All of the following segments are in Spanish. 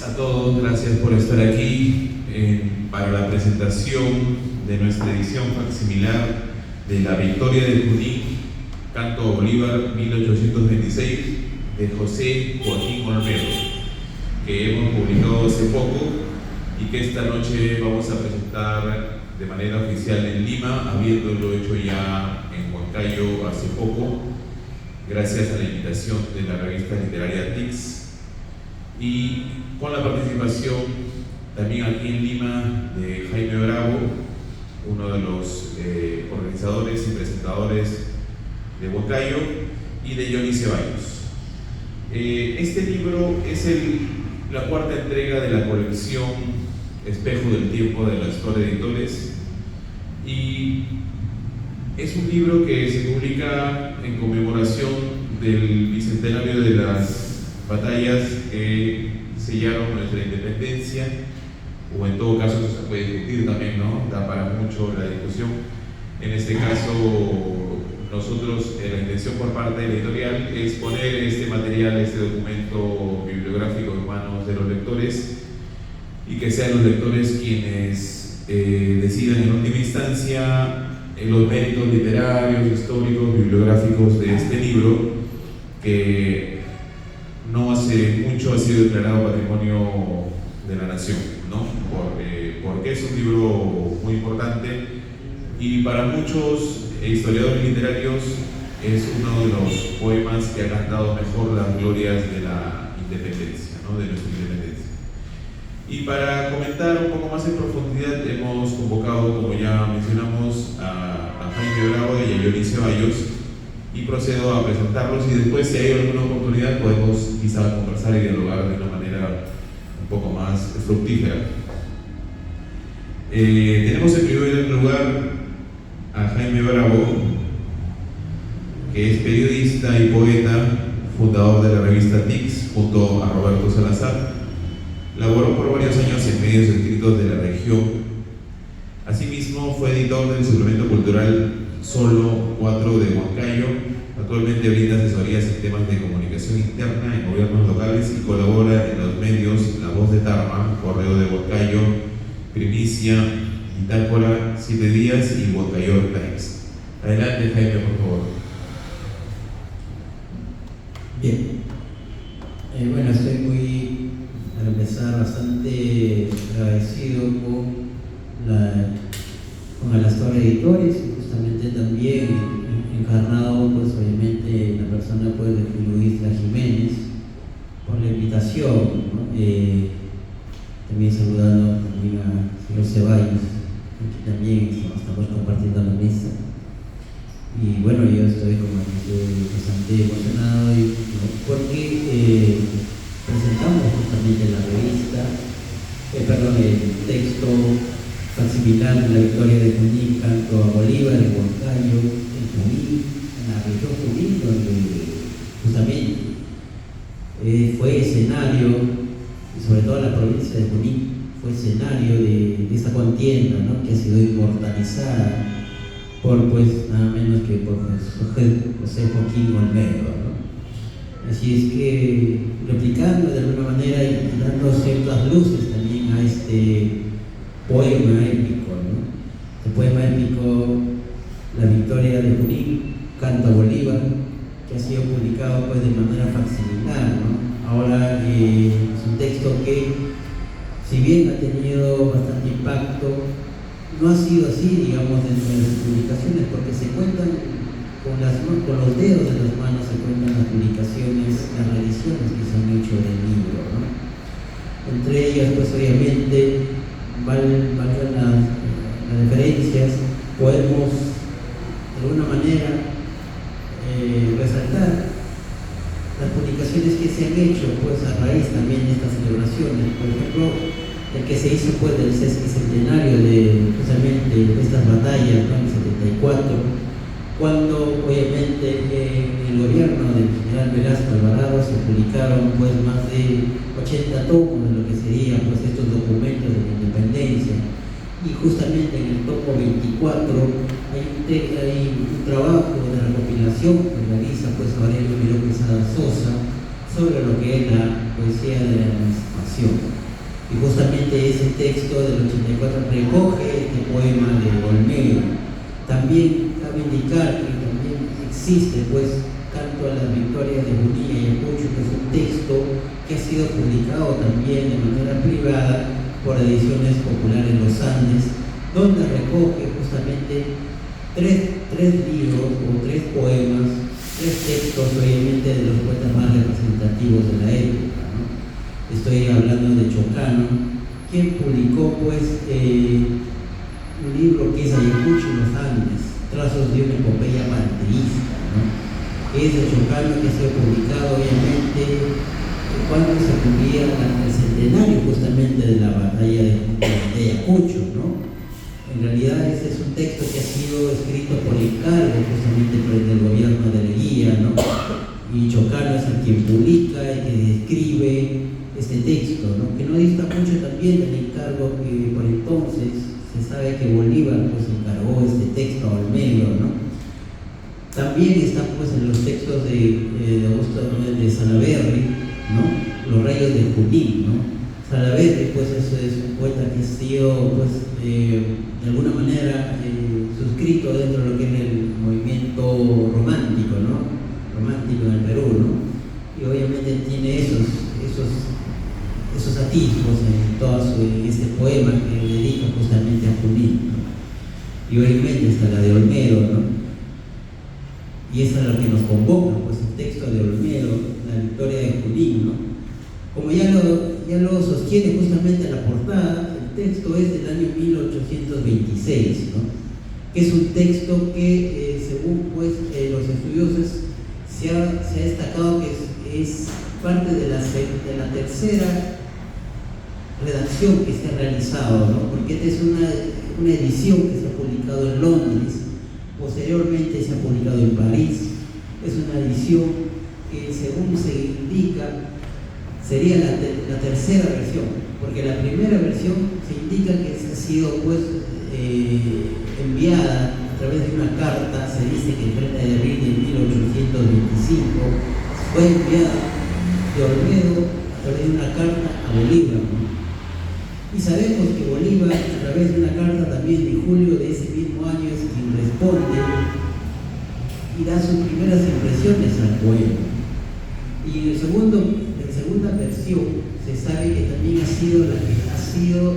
a todos, gracias por estar aquí para la presentación de nuestra edición facsimilar de La Victoria de Junín, Canto a Bolívar 1826, de José Joaquín Olmedo, que hemos publicado hace poco y que esta noche vamos a presentar de manera oficial en Lima, habiéndolo hecho ya en Huancayo hace poco, gracias a la invitación de la revista literaria TIX, y con la participación también aquí en Lima de Jaime Bravo, uno de los organizadores y presentadores de Huancayo, y de Johnny Ceballos. Este libro es la cuarta entrega de la colección Espejo del Tiempo de las Torres Editores, y es un libro que se publica en conmemoración del bicentenario de las batallas que sellaron nuestra independencia, o en todo caso se puede discutir también, ¿no? Da para mucho la discusión. En este caso, nosotros, la intención por parte de la editorial es poner este material, este documento bibliográfico en manos de los lectores, y que sean los lectores quienes decidan en última instancia los méritos literarios, históricos, bibliográficos de este libro, que no hace mucho ha sido declarado Patrimonio de la Nación, ¿no? Porque es un libro muy importante y para muchos historiadores literarios es uno de los poemas que ha cantado mejor las glorias de la independencia, ¿no? De nuestra independencia. Y para comentar un poco más en profundidad hemos convocado, como ya mencionamos, a Jaime Bravo y a Johnny Ceballos, y procedo a presentarlos, y después, si hay alguna oportunidad, podemos quizá conversar y dialogar de una manera un poco más fructífera. Tenemos en primer lugar a Jaime Bravo, que es periodista y poeta, fundador de la revista TIX, junto a Roberto Salazar. Laboró por varios años en medios escritos de la región. Asimismo, fue editor del suplemento cultural Solo 4 de Huancayo. Actualmente brinda asesorías en temas de comunicación interna en gobiernos locales y colabora en los medios La Voz de Tarma, Correo de Huancayo, Primicia, Bitácora, 7 Días y Huancayo Times. Adelante, Jaime, por favor. Bien. Bueno, estoy muy, para empezar, bastante agradecido con las Torres Editores, y justamente también encarnado, pues obviamente, en la persona, pues, de Julio Isla Jiménez, por la invitación, ¿no? También saludando también al señor Ceballos, que también estamos compartiendo la mesa. Y bueno, yo estoy como bastante emocionado porque presentamos justamente la revista, el texto facsimilar de La Victoria de Junín, Canto a Bolívar, en Huancayo, en Junín, en la región Junín, donde justamente fue escenario, y sobre todo la provincia de Junín, fue escenario de esta contienda, ¿no? Que ha sido inmortalizada por, pues, nada menos que por José Joaquín Olmedo, ¿no? Así es que, replicando de alguna manera y dando ciertas luces también a este poema épico, ¿no? El poema épico La Victoria de Junín, Canto a Bolívar, que ha sido publicado, pues, de manera facsimilar, ¿no? Ahora es un texto que, si bien ha tenido bastante impacto, no ha sido así, digamos, dentro de las publicaciones, porque se cuentan con los dedos de las manos, se cuentan las publicaciones, las reediciones que se han hecho del libro, ¿no? Entre ellas, pues, obviamente, valgan las diferencias, podemos de alguna manera resaltar las publicaciones que se han hecho, pues, a raíz también de estas celebraciones. Por ejemplo, el que se hizo, pues, del sesquicentenario de justamente de estas batallas, ¿no? En el 74, cuando obviamente en el gobierno del general Velasco Alvarado se publicaron, pues, más de 80 tomos de lo que serían, pues, estos documentos de la independencia, y justamente en el tomo 24 hay un trabajo de recopilación que realiza, pues, Aurelio Miró Quesada Sosa sobre lo que es la poesía de la emancipación. Y justamente ese texto del 84 recoge este poema de Olmedo. También cabe indicar que también existe, pues, Canto a las Victorias de Junín y Ayacucho, que es un texto que ha sido publicado también de manera privada por Ediciones Populares Los Andes, donde recoge justamente tres libros o tres poemas, tres textos obviamente de los poetas más representativos de la época, ¿no? Estoy hablando de Chocano, quien publicó pues un libro que es Ayacucho y los Andes, trazos de una epopeya panteísta, ¿no? Que es de Chocano, que ha sido publicado obviamente cuando se cumplía el centenario justamente de la batalla de Ayacucho, ¿no? En realidad este es un texto que ha sido escrito por encargo justamente por el gobierno de Leguía, ¿no? Y Chocano es el quien publica y que describe este texto, ¿no? Que no dista mucho también del encargo que por entonces se sabe que Bolívar pues encargó este texto a Olmedo, ¿no? También está pues en los textos de Augusto de Salaverry, ¿no? Los Rayos de Junín, ¿no? Salaverry pues es un poeta que ha sido pues de alguna manera suscrito dentro de lo que es el movimiento romántico, ¿no? Romántico en el Perú, ¿no? Y obviamente tiene esos atisbos en todo este poema que dedica justamente a Junín, ¿no? Y obviamente está la de Olmedo, ¿no? Y esa es lo que nos convoca, pues el texto de Olmedo, la Victoria de Junín, ¿no? Como ya lo sostiene justamente la portada, el texto es del año 1826, ¿no? Que es un texto que, según pues, los estudiosos, se ha destacado que es parte de la tercera redacción que se ha realizado, ¿no? Porque esta es una edición que se ha publicado en Londres, posteriormente se ha publicado en París. Es una edición que, según se indica, sería la tercera versión, porque la primera versión se indica que ha sido pues enviada a través de una carta, se dice que el 30 de abril de 1825 fue enviada de Olmedo a través de una carta a Bolívar, ¿no? Y sabemos que Bolívar, a través de una carta también de julio de ese mismo año, es quien responde y da sus primeras impresiones al poema. Y en segunda versión se sabe que también ha sido la que ha sido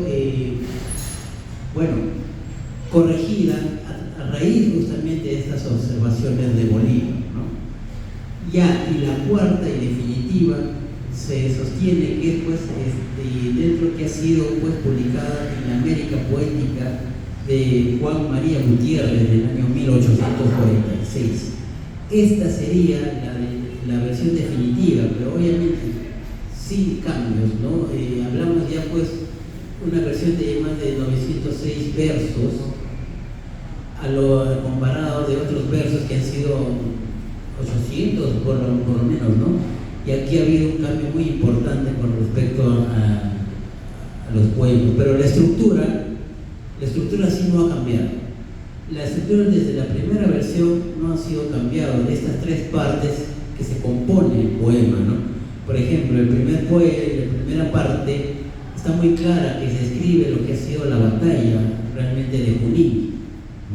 corregida a raíz justamente de estas observaciones de Bolívar, ¿no? Ya, y la cuarta y definitiva se sostiene que es pues dentro que ha sido pues publicada en la América Poética de Juan María Gutiérrez del año 1846. Esta sería la versión definitiva, pero obviamente sin cambios, ¿no? Hablamos ya pues una versión de más de 906 versos comparado de otros versos que han sido 800 por lo menos, ¿no? Y aquí ha habido un cambio muy importante con respecto a los poemas, pero la estructura sí no ha cambiado. La estructura desde la primera versión no ha sido cambiada, de estas tres partes que se compone el poema, ¿no? Por ejemplo, la primera parte está muy clara, que se escribe lo que ha sido la batalla realmente de Junín,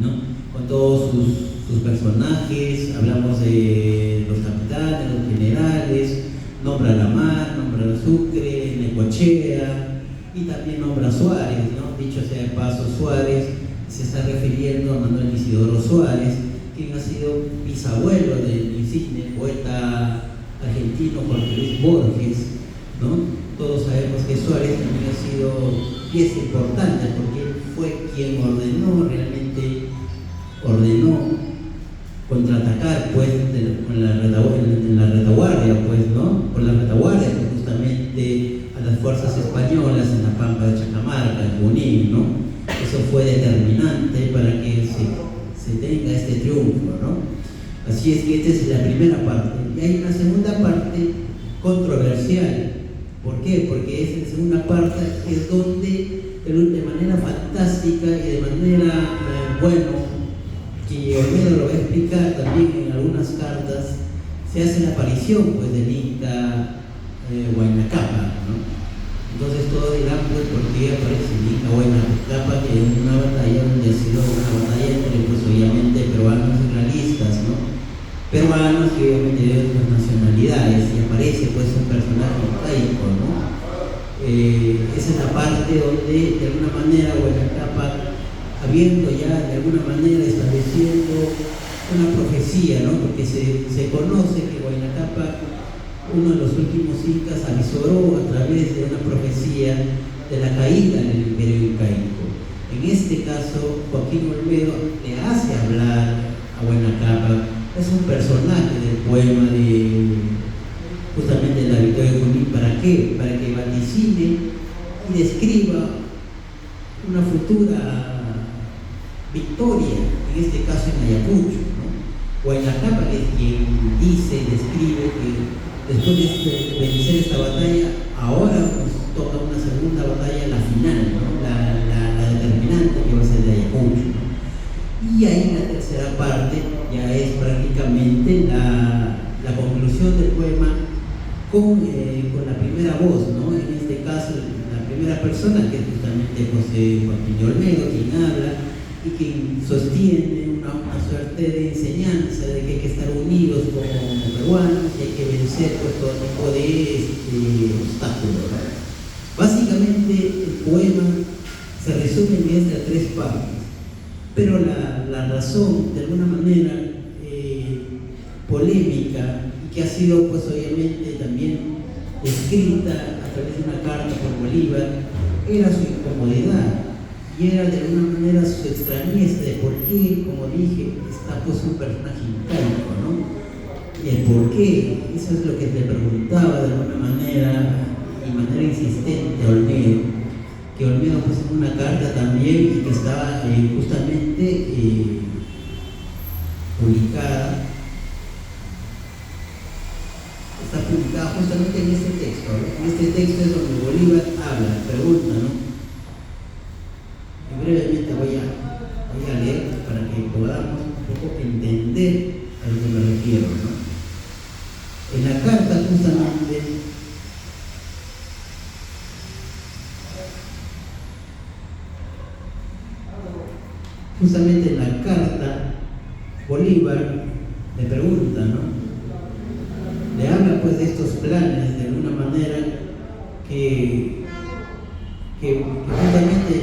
¿no? Con todos sus personajes, hablamos de los capitanes, los generales, nombra a la mar, nombra a Sucre, Necochea, y también nombra a Suárez, ¿no? Dicho sea de paso, Suárez se está refiriendo a Manuel Isidoro Suárez, quien ha sido bisabuelo del insigne poeta argentino Jorge Luis Borges, ¿no? Todos sabemos que Suárez también ha sido pieza importante porque él fue quien ordenó contraatacar pues en la retaguardia, pues, ¿no? Por la retaguardia pues, justamente a las fuerzas españolas en la Pampa de Chacamarca, en Junín, ¿no? Eso fue determinante para que se tenga este triunfo, ¿no? Así es que esta es la primera parte. Y hay una segunda parte controversial. ¿Por qué? Porque esa segunda parte es donde de manera fantástica y de manera, que Olmedo lo va a explicar también en algunas cartas, se hace la aparición pues, del Inca Huayna Cápac, ¿no? Entonces todos dirán, pues, ¿por qué aparece Ica Huayna Cápac en una batalla donde ha sido una batalla entre, pues, obviamente, peruanos y realistas, ¿no? Peruanos y obviamente de otras nacionalidades, y aparece, pues, un personaje incaico, ¿no? Esa es la parte donde, de alguna manera, Huayna Cápac, habiendo ya de alguna manera estableciendo una profecía, ¿no? Porque se conoce que Huayna Cápac, uno de los últimos incas, avisoró a través de una profecía de la caída del imperio incaico. En este caso, Joaquín Olmedo le hace hablar a Huayna Cápac. Es un personaje del poema justamente de la victoria de Junín. ¿Para qué? Para que vaticine y describa una futura victoria, en este caso en Ayacucho, ¿no? Huayna Cápac es quien dice y describe que después de vencer esta batalla, ahora nos toca una segunda batalla, la final, ¿no? la determinante, que va a ser de Ayacucho, ¿no? Y ahí la tercera parte ya es prácticamente la conclusión del poema con la primera voz, ¿no? En este caso, la primera persona, que es justamente José Joaquín Olmedo, quien habla y quien sostiene una suerte de enseñanza de que hay que estar unidos como peruanos y hay que vencer, pues, todo tipo de obstáculos, ¿no? Básicamente el poema se resume en estas tres partes, pero la razón, de alguna manera polémica, y que ha sido, pues, obviamente también escrita a través de una carta por Bolívar, era su incomodidad y era de alguna manera su extrañeza de por qué, como dije, está, pues, un personaje incaico, ¿no? Y el por qué, eso es lo que le preguntaba de alguna manera y de manera insistente a Olmedo, que Olmedo, pues, en una carta también, y que estaba justamente publicada, está publicada justamente en este texto, ¿no? En este texto es donde Bolívar habla, pregunta, ¿no? Y brevemente voy a leer para que podamos un poco entender a lo que me refiero, ¿no? En la carta, justamente en la carta, Bolívar le pregunta, ¿no? Le habla, pues, de estos planes, de alguna manera, que justamente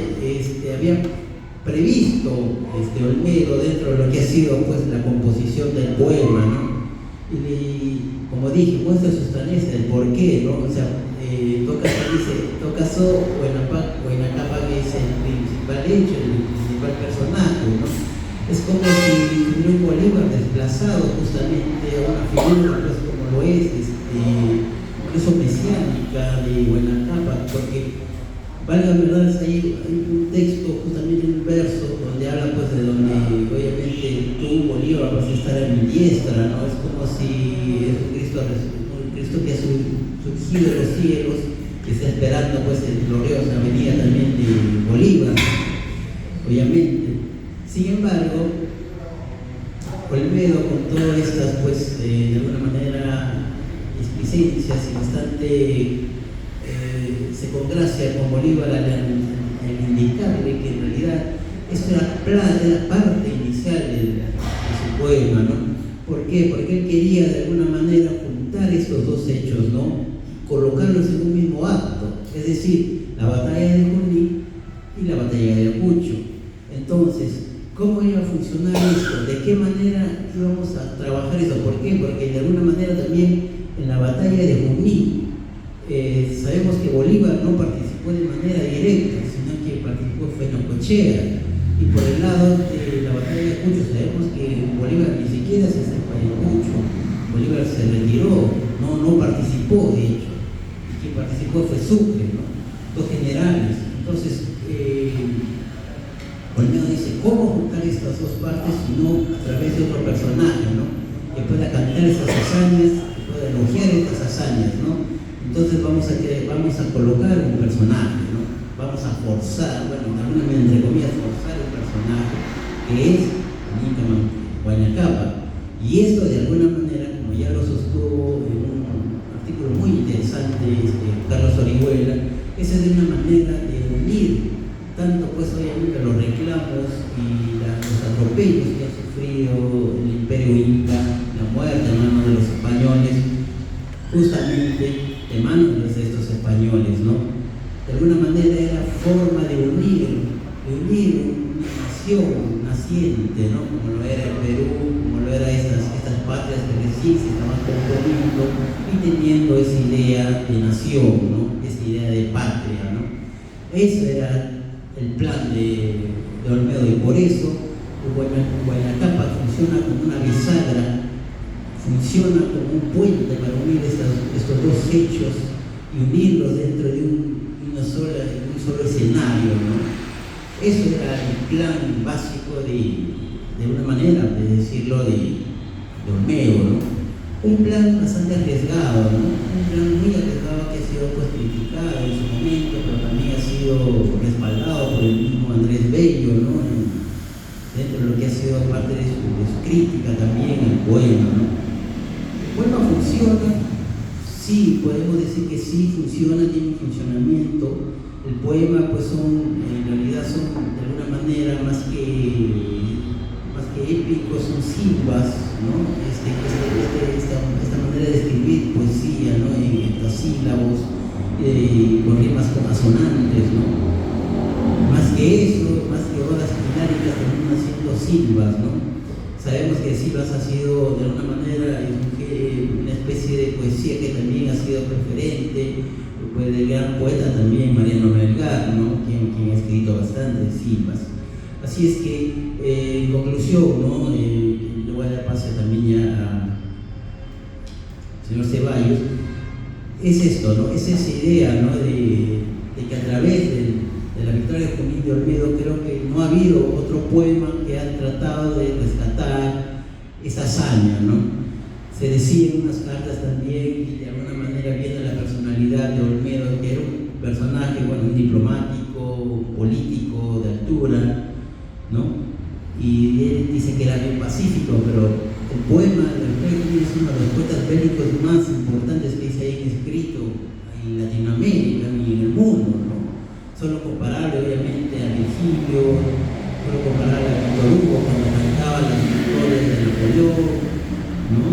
había previsto Olmedo dentro de lo que ha sido, pues, la composición del poema, ¿no? Y como dije, muestra su extrañeza del por qué, ¿no? O sea, Huayna Cápac es el principal hecho, el principal personaje, ¿no? Es como si tuviera un Bolívar desplazado justamente a una figura, pues, como lo es, incluso mesiánica de Huayna Cápac, porque, valga verdad, hay un texto, justamente un verso, donde habla, pues, de donde obviamente tú, Bolívar, vas a estar a mi diestra, ¿no? Es como si es un Cristo que ha surgido de los cielos, que está esperando, pues, en gloriosa venida también de Bolívar, obviamente. Sin embargo, Olmedo, con todas estas, pues, de alguna manera, displicencias y bastante se congracia con Bolívar al indicarle que en realidad esto era parte inicial de su poema, ¿no? ¿Por qué? Porque él quería de alguna manera juntar estos dos hechos, ¿no? Colocarlos en un mismo acto, es decir, la batalla de Junín y la batalla de Ayacucho. Entonces, ¿cómo iba a funcionar esto? ¿De qué manera íbamos a trabajar eso? ¿Por qué? Porque de alguna manera también en la batalla de Junín sabemos que Bolívar no participó de manera directa, sino que participó fue en Necochea. Y por el lado de la batalla de Ayacucho sabemos que Bolívar ni siquiera se acercó a Ayacucho. Bolívar se retiró, no participó, de hecho. Y quien participó fue Sucre, ¿no? Dos generales. Entonces, Olmedo dice, ¿cómo juntar estas dos partes sino a través de otro personaje, ¿no? Que pueda cantar estas hazañas, que pueda elogiar estas hazañas, ¿no? Entonces vamos a colocar un personaje, ¿no? Vamos a forzar, bueno, de alguna manera, entre comillas, forzar un personaje que es Huayna Cápac. Y esto, de alguna manera, como ya lo sostuvo en un artículo muy interesante Carlos Orihuela, esa es de una manera de unir tanto pues obviamente los reclamos y los atropellos que ha sufrido el Imperio Inca, la muerte a manos de los españoles, justamente de manos de estos españoles, ¿no? De alguna manera era forma de unir una nación naciente, ¿no? Como lo era el Perú, como lo eran estas patrias que recién se estaban componiendo y teniendo esa idea de nación, ¿no? Esa idea de patria, ¿no? Eso era el plan de Olmedo, y por eso Huayna funciona como una bisagra, funciona como un puente para unir estos dos hechos y unirlos dentro de un solo escenario, ¿no? Eso era el plan básico de una manera de decirlo de Olmedo, ¿no? Un plan bastante arriesgado, ¿no? Un plan muy arriesgado que ha sido pues criticado en su momento, pero también ha sido respaldado por el mismo Andrés Bello, ¿no? Dentro de lo que ha sido parte de su crítica también el poema, ¿no? El poema funciona, sí, podemos decir que sí funciona, tiene un funcionamiento. El poema pues en realidad son de alguna manera más que épicos, son silvas, ¿no? Esta manera de escribir poesía, ¿no? En hectasílabos, con rimas asonantes, ¿no? Más que eso, más que odas fináricas, terminan siendo silvas, ¿no? Sabemos que silvas ha sido de alguna manera una especie de poesía que también ha sido preferente, pues del gran poeta también Mariano Melgar, ¿no? Quien ha escrito bastante silvas. Así es que, en conclusión, ¿no? Le voy a dar paso también ya al señor Ceballos. Es esto, ¿no? Es esa idea, ¿no? de que a través de la victoria de Junín de Olmedo, creo que no ha habido otro poema que ha tratado de rescatar esa hazaña, ¿no? Se decía en unas cartas también, y de alguna manera viene la personalidad de Olmedo, que era un personaje, bueno, un diplomático, político de altura, ¿no? Y él dice que era bien pacífico, pero el poema de Olmedo es uno de los poetas bélicos más importantes que se hayan escrito en Latinoamérica y en el mundo, ¿no? Solo comparable obviamente a Virgilio, solo comparable a Víctor Hugo cuando cantaba las victorias de Napoleón, ¿no?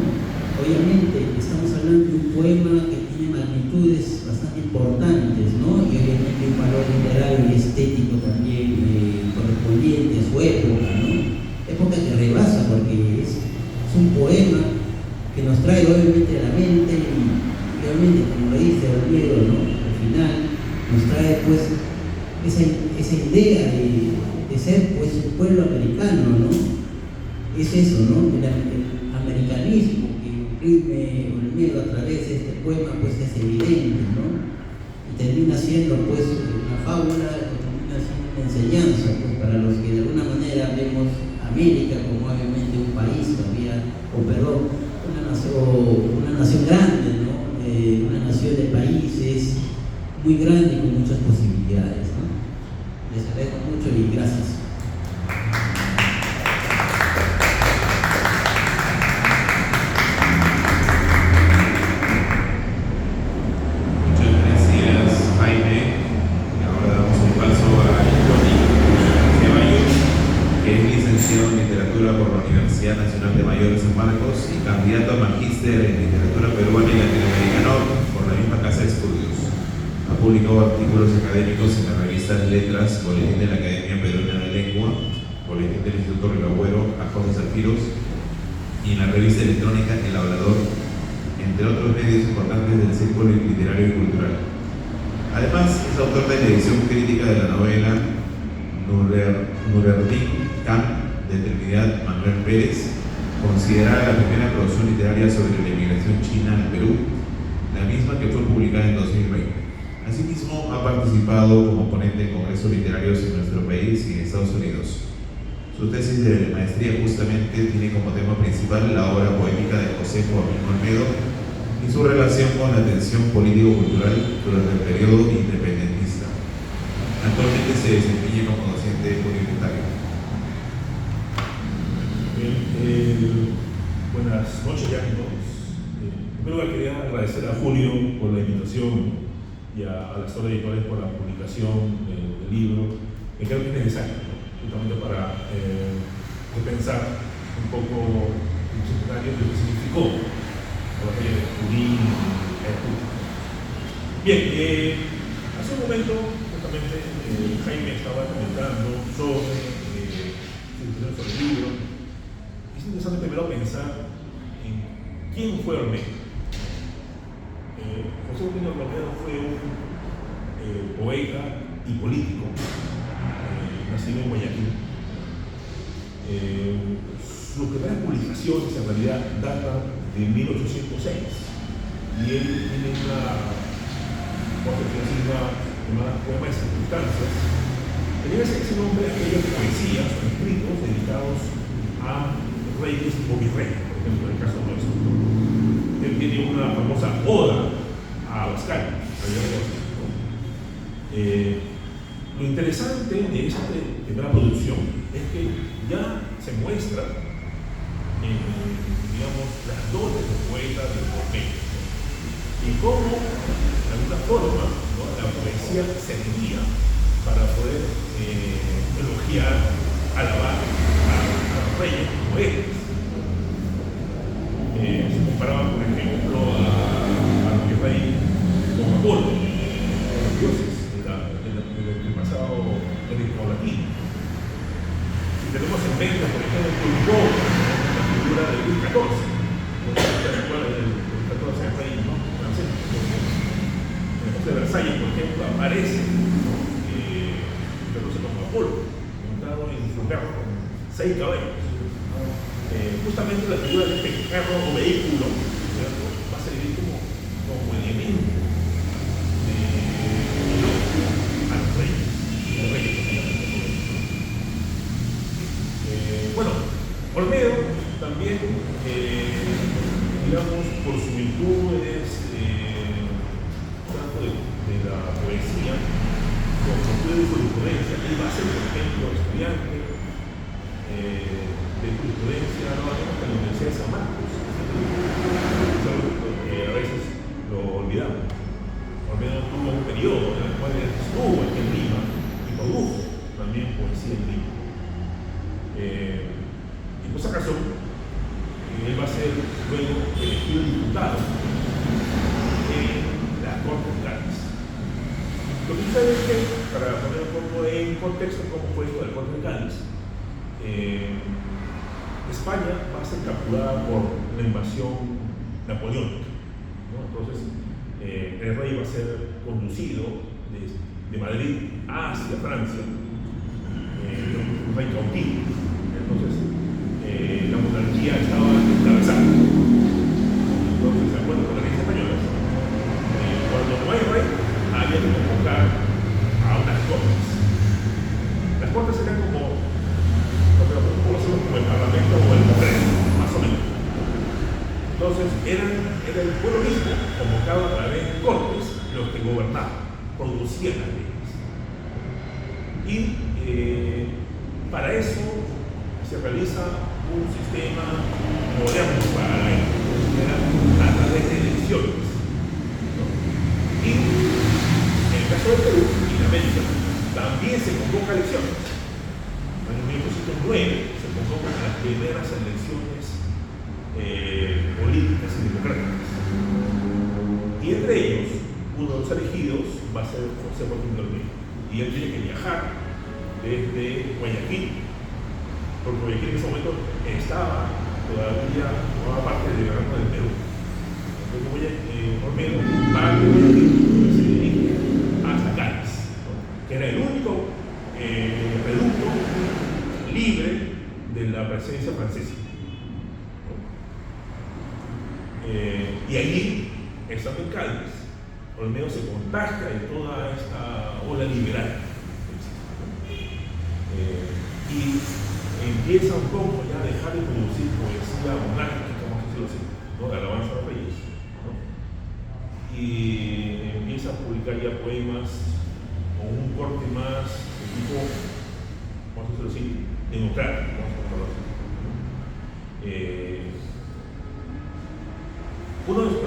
Obviamente estamos hablando de un poema que tiene magnitudes bastante importantes, ¿no? Y obviamente un valor literario y estético también correspondiente a su época, ¿no? Época que rebasa, porque es un poema que nos trae obviamente a la mente y obviamente, como lo dice Olmedo, ¿no? Al final nos trae pues esa idea de ser pues un pueblo americano, ¿no? Es eso, ¿no? El americanismo que imprime Olmedo a través de este poema pues es evidente, ¿no? Y termina siendo pues una fábula, termina siendo una enseñanza pues, para los que de alguna manera vemos América como obviamente un país todavía, una nación grande, ¿no? Una nación de países muy grande y con muchas posibilidades, ¿no? Les agradezco mucho y gracias. Nacional de Mayor San Marcos y candidato a magíster en literatura peruana y latinoamericana por la misma Casa de Estudios. Ha publicado artículos académicos en las revistas Letras, Boletín de la Academia Peruana de la Lengua, Boletín del Instituto Rilagüero, Ajos de Zafiros, y en la revista electrónica El Hablador, entre otros medios importantes del círculo literario y cultural. Además, es autor de la edición crítica de la novela Nureddin Khan de Trinidad Manuel Pérez, considerada la primera producción literaria sobre la inmigración china al Perú, la misma que fue publicada en 2020. Asimismo, ha participado como ponente en congresos literarios en nuestro país y en Estados Unidos. Su tesis de maestría justamente tiene como tema principal la obra poética de José Joaquín Olmedo y su relación con la tensión político-cultural durante el periodo independentista. Actualmente se desempeña como docente universitario. Buenas noches ya a todos. Primero quería agradecer a Julio por la invitación y a las dos editores por la publicación del libro, que creo que es necesario, ¿no? Justamente para repensar un poco el secundario de lo que significó la batalla de Junín y Ayacucho. Bien, hace un momento, justamente, Jaime estaba comentando sobre el libro. Es interesante primero pensar en quién fue Olmedo. José Joaquín Olmedo fue un poeta y político, nacido en Guayaquil. Sus primeras publicaciones en realidad datan de 1806 y él tiene una llamada Poema de Circunstancias. Tenía ese nombre aquellos poesías o escritos dedicados a reyes o virreyes, por ejemplo, en el caso nuestro. Él tiene una famosa oda a Abascal. Lo interesante de esta primera producción es que ya se muestra digamos, las dotes de poeta del Olmedo y cómo, de alguna forma, ¿no?, la poesía servía para poder elogiar, alabar a los reyes como poetas. Se comparaba, por ejemplo, a los virreyes con Apolo, los dioses del pasado griego latino. Si tenemos en mente, por ejemplo, la figura de Luis XIV, el rey, ¿no?, francés. En el de Versalles, por ejemplo, aparece como Apolo, montado en su carro con 6 caballos. Justamente la figura de este carro o vehículo, ¿cierto?, va a servir como elemento a los reyes. Bueno, Olmedo también, digamos, por sus virtudes, tanto de la poesía como de jurisprudencia, él va a ser, por ejemplo, estudiante de jurisprudencia, no hablamos de la Universidad de San Marcos, a veces lo olvidamos. Olmedo tuvo un periodo en el cual estuvo aquí en Lima y produjo también poesía en Lima. Y por esa razón, él va a ser luego elegido diputado en las Cortes de Cádiz. Lo que sucede es que, para poner un poco en contexto cómo fue esto del Corte de Cádiz, España va a ser capturada por la invasión napoleónica, ¿no? Entonces, el rey va a ser conducido de Madrid hacia Francia, un rey cautivo. Entonces, la monarquía estaba atravesada. Entonces, de acuerdo con la ley española, cuando no hay rey, había que convocar a unas cortes. Las cortes eran como el Parlamento o el Congreso, más o menos. Entonces, era el pueblo mismo convocado a través de cortes los que gobernaban, producían las leyes. Y para eso se realiza un sistema moderno para la época, a través de elecciones, ¿no? Y en el caso de Perú y de América también se convoca elecciones. En 1809 se convocan las primeras elecciones políticas y democráticas. Y entre ellos, uno de los elegidos va a ser José Joaquín Olmedo. Y él tiene que viajar desde Guayaquil, porque Guayaquil en ese momento estaba todavía, formaba parte del gobierno del Perú. Entonces Olmedo va a Guayaquil y se dirige hasta Cádiz, ¿no?, que era el único reducto libre de la presencia francesa. Y allí, estando en Cádiz, Olmedo se contagia de toda esta ola liberal. Y empieza un poco ya a dejar de producir poesía monárquica, vamos a decirlo así, ¿no?, de alabanza a los reyes, ¿no?, y empieza a publicar ya poemas con un corte más de tipo, vamos a decirlo así, democrático, vamos a decirlo así, ¿no? Uno de sus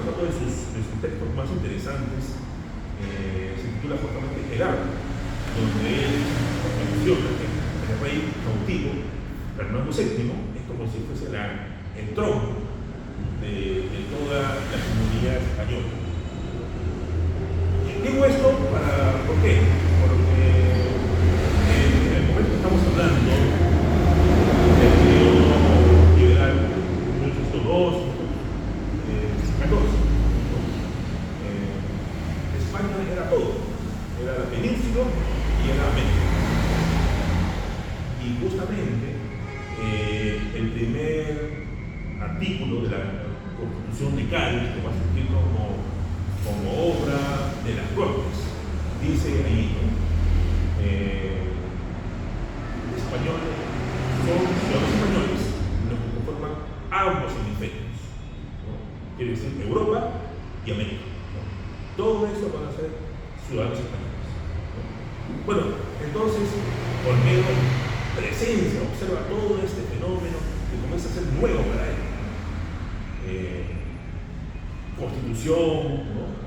textos más interesantes se titula justamente El Arco, donde él menciona que el rey cautivo, Fernando VII, es como si fuese el trono de toda la comunidad española. Digo esto ¿por qué? Porque en el momento que estamos hablando del periodo liberal 1802, 14, España era todo, era la península y era América. Y justamente el primer artículo de la Constitución de Cádiz, que va a surgir como obra de las Cortes, dice ahí, españoles son ciudadanos españoles los que conforman ambos hemisferios, ¿no? Quiere decir Europa y América, ¿no? Todo eso van a ser ciudadanos españoles, ¿no? Bueno, entonces Olmedo presencia, observa todo este fenómeno que comienza a ser nuevo para él. Constitución, ¿no?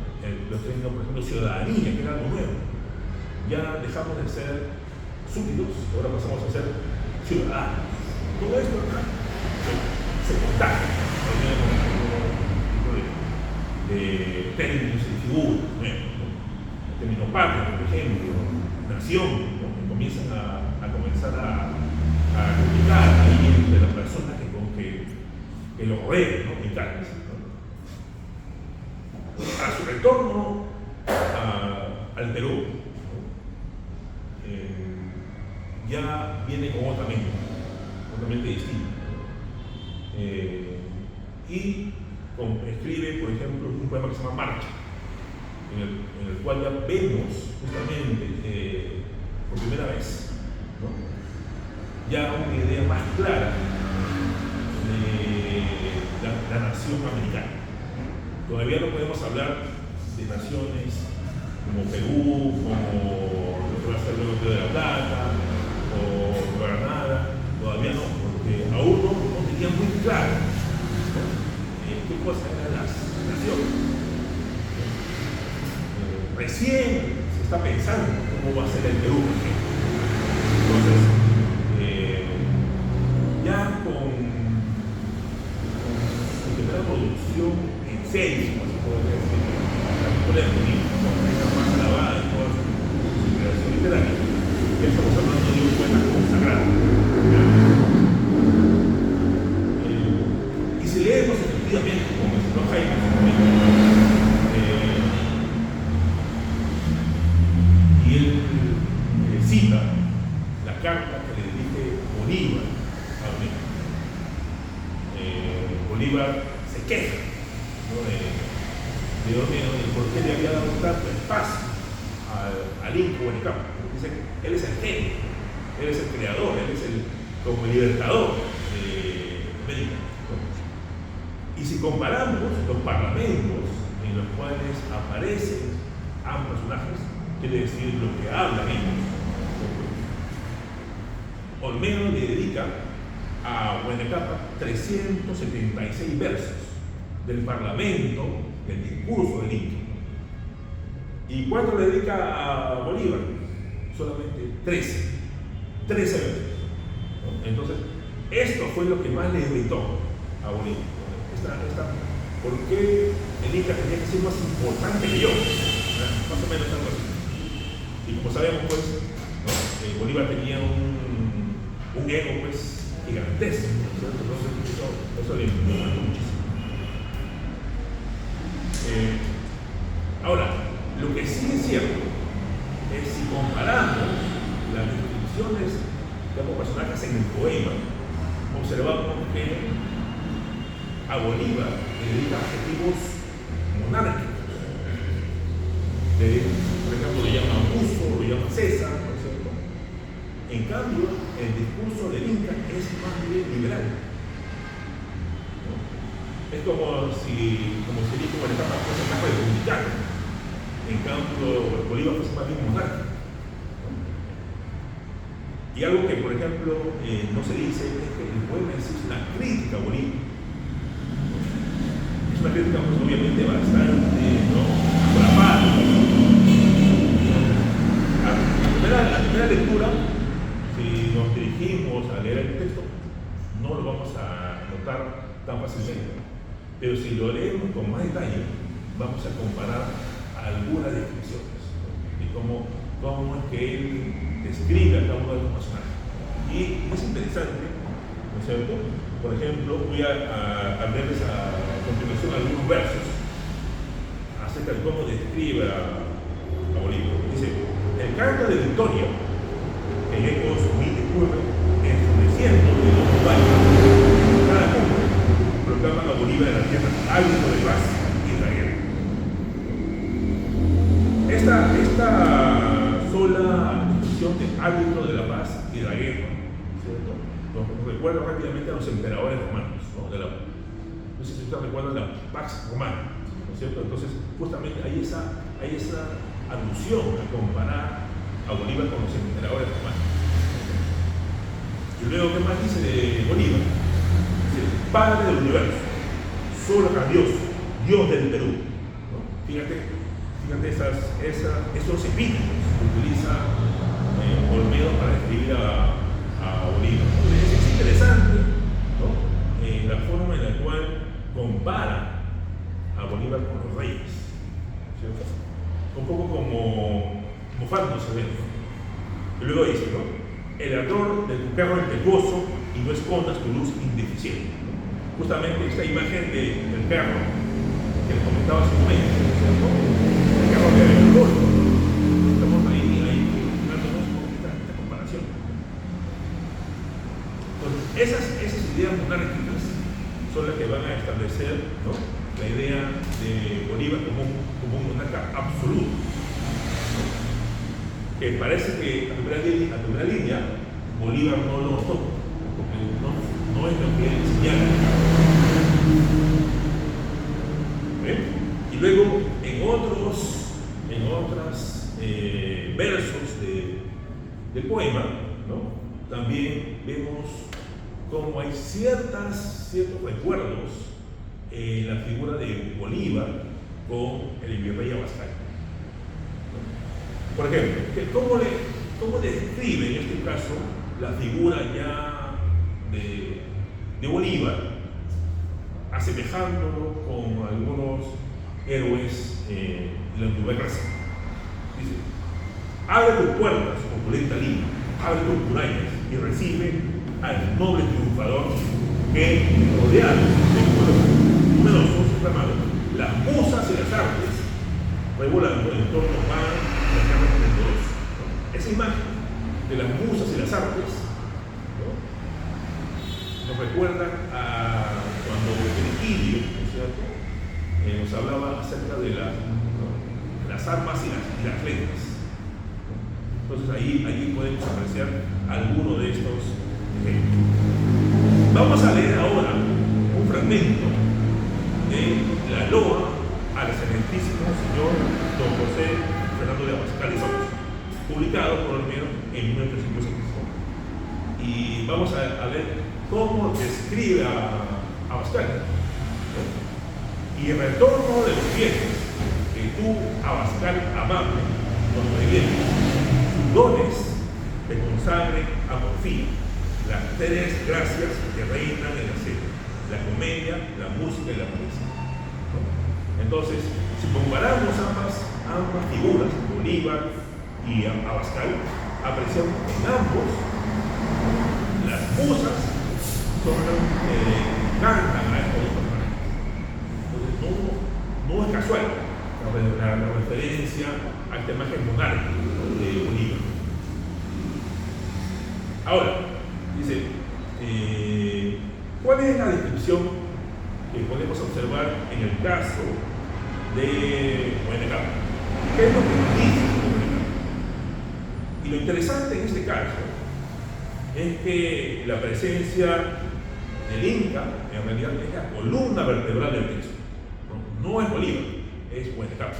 Los términos, por ejemplo, ciudadanía, que era algo nuevo. Ya dejamos de ser súbditos, ahora pasamos a ser ciudadanos. Todo esto se contagia de términos y figuras nuevos, ¿no? El término patria, por ejemplo, nación, ¿no? Que comienzan a comenzar a comunicar ahí entre las personas que lo rodean, ¿no? Y tal, ¿no? A su retorno al Perú, ya viene con otra mente distinta. Y escribe, por ejemplo, un poema que se llama Marcha, en el cual ya vemos justamente por primera vez, ¿no? Ya una idea más clara de la nación americana. Todavía no podemos hablar de naciones como Perú, como lo que va a ser luego Río de la Plata, o Granada, todavía no, porque aún no tenía muy claro, ¿no? Qué cosas eran las naciones. Recién se está pensando cómo va a ser el Perú, por ejemplo. Entonces, ya con su primera producción en serio, como se puede decir, la película de Junín, con esta más alabada y toda su creación literaria, ya estamos hablando de un poema consagrado. Y si leemos efectivamente, como mencionó Jaime en su momento, y él cita la carta que le dirige Bolívar a Olmedo. Bolívar se queja, ¿no? de Olmedo, de por qué le había dado tanto espacio al Inca o al campo. Dice, él es el genio, él es el creador, él es como el libertador de América, ¿no? Y si comparamos los parlamentos en los cuales aparecen ambos personajes, quiere decir lo que hablan ellos. Olmedo le dedica a Huayna Cápac 376 versos del parlamento, del discurso del Inca. ¿Y cuánto le dedica a Bolívar? Solamente 13 versos, ¿no? Entonces, esto fue lo que más le irritó a Bolívar. ¿Por qué el Inca tenía que ser más importante que yo? Más o menos algo así. Y como sabemos, pues, ¿no? Bolívar tenía un ego, pues, gigantesco, ¿no? Entonces, eso le impactó muchísimo. Ahora, lo que sí es cierto es si comparamos las descripciones de ambos personajes en el poema, observamos que a Bolívar le dedica adjetivos monárquicos. Por ejemplo, lo llama Augusto, lo llama César, ¿no es cierto? En cambio, el discurso del Inca es más bien liberal, ¿no? Es como si el Inca fuese una etapa republicana. En cambio, Bolívar fuese más bien monárquico, ¿no? Y algo que, por ejemplo, no se dice es que el poema es una crítica a Bolívar. Es una crítica pues, obviamente bastante, ¿no?, dramática. La primera lectura, si nos dirigimos a leer el texto, no lo vamos a notar tan fácilmente. Pero si lo leemos con más detalle, vamos a comparar algunas descripciones, ¿no?, y cómo es que él describe a cada uno de los personajes. Y es interesante, ¿no es cierto? Por ejemplo, voy a leerles a continuación algunos versos acerca de cómo describe a Bolívar. Dice: el canto de victoria, que ecos humildes curven, enceneciendo de los valles, cada cumbre, proclaman a Bolívar en la tierra, árbitro de paz y de la guerra. Esta sola descripción de árbitro de la paz y de la guerra, ¿cierto?, nos recuerda rápidamente a los emperadores romanos, ¿no? No sé si ustedes recuerdan la Pax Romana, ¿no es cierto? Entonces, justamente hay esa alusión a comparar a Bolívar con los emperadores romanos. Y luego, ¿qué más dice de Bolívar? Dice: Padre del universo, solo grandioso, Dios del Perú, ¿no? Fíjate esos epítetos que utiliza Olmedo para describir a Bolívar. Entonces, es interesante, ¿no?, la forma en la cual compara a Bolívar con los reyes, ¿cierto? Un poco como mofándose de él. Y luego dice, ¿no?, el ardor de tu carro impetuoso y no escondas tu luz indeficiente, ¿no? Justamente esta imagen del carro que les comentaba hace un momento, ¿cierto?, el carro de agricultor. Estamos ahí dándonos esta comparación. Entonces, esas ideas monárquicas son las que van a establecer, ¿no?, la idea de Bolívar como un monarca absoluto, ¿no?, que parece que a primera línea Bolívar no lo notó, porque no es lo que él señala. ¿Ven? Y luego en otros versos del poema, ¿no?, también vemos cómo hay ciertos recuerdos en la figura de Bolívar con el virrey Abascal. Por ejemplo, ¿cómo describe en este caso la figura ya de Bolívar, asemejándolo con algunos héroes de la antigua Grecia? Dice: abre tus puertas, opulenta Lima, abre tus murallas y recibe al noble triunfador que, rodeado de pueblos numerosos, reclamados, las musas y las artes, revolando en torno a la cámara esplendorosa, ¿no? Esa imagen de las musas y las artes, ¿no?, nos recuerda a cuando Virgilio, ¿no es cierto?, nos hablaba acerca de las armas y las letras, ¿no? Entonces ahí podemos apreciar alguno de estos ejemplos. Vamos a leer ahora un fragmento de la loa al excelentísimo señor don José Fernando de Abascal y Sotos, publicado por Olmedo en 1305. Y vamos a ver cómo describe a Abascal, ¿no? Y el retorno de los bienes que tú, Abascal amable, nos previenes, dones te consagre a porfía las tres gracias que reinan en la serie: la comedia, la música y la poesía, ¿no? Entonces, si comparamos ambas figuras, Bolívar y Abascal, apreciamos en ambos las musas son las que cantan a estos dos personajes. Entonces, no es casual la referencia a esta imagen monárquica de Bolívar. Ahora, dice, ¿cuál es la descripción que podemos observar en el caso de Huayna Cápac? ¿Qué es lo que nos dice Huayna Cápac? Y lo interesante en este caso es que la presencia del Inca en realidad es la columna vertebral del texto. No es Bolívar, es Huayna Cápac.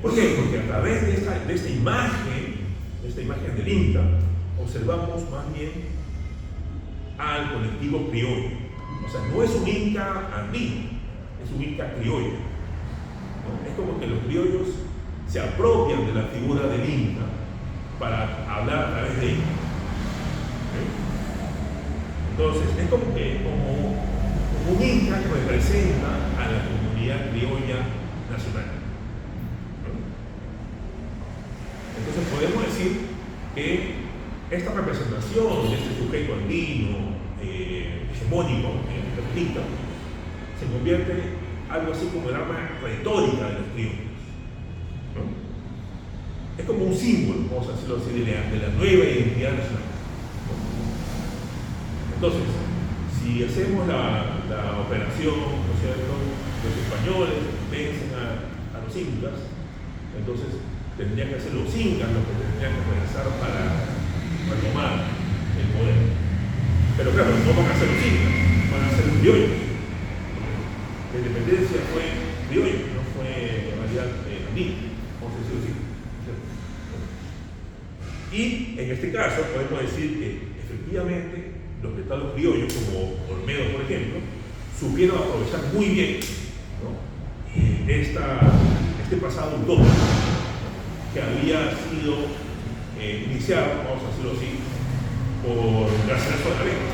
¿Por qué? Porque a través de esta imagen del Inca, observamos más bien al colectivo criollo, O sea, no es un inca andino, es un inca criollo, ¿no? Es como que los criollos se apropian de la figura del inca para hablar a través de él. ¿Okay? Entonces, es como un inca que representa a la comunidad criolla nacional. ¿No? Entonces, podemos decir que esta representación de este sujeto andino, hegemónico, inca, se convierte en algo así como el arma retórica de los criollos. ¿No? Es como un símbolo, vamos a decirlo así, de la nueva identidad nacional. ¿No? Entonces, si hacemos la operación, ¿no es cierto?, los españoles vencen a los incas, entonces tendrían que ser los incas los que tendrían que regresar para retomar el poder. Pero claro, no van a ser los incas, van a ser los criollos. La independencia fue criolla, no fue en realidad andina, vamos a decirlo así. Y en este caso podemos decir que efectivamente los estados criollos, como Olmedo por ejemplo, supieron aprovechar muy bien, ¿no?, este pasado utópico, ¿no?, que había sido iniciado, vamos a decirlo así, por Garcilaso de la Vega,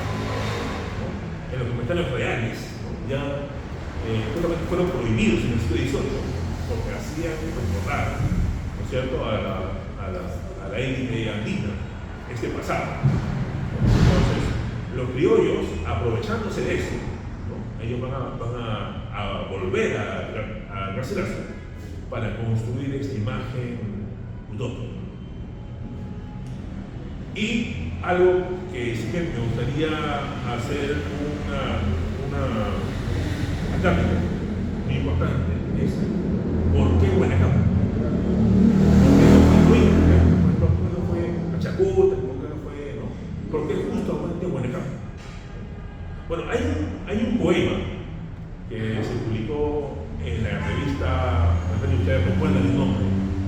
¿no? En los comentarios reales, ¿no?, ya justamente fueron prohibidos en el siglo XVIII porque hacían recordar, ¿no es cierto?, a la élite andina este pasado. Entonces, los criollos, aprovechándose de eso, ¿no?, ellos van a volver a Garcilaso para construir esta imagen utópica. Y algo que sí que me gustaría hacer una acápite muy importante es ¿por qué Huayna Cápac? ¿Por qué no fue Pachacuta? ¿Por qué no fue, no? ¿Por qué justamente Huayna Cápac? Bueno, hay un poema que se publicó en la revista, no sé si ustedes recuerdan el nombre,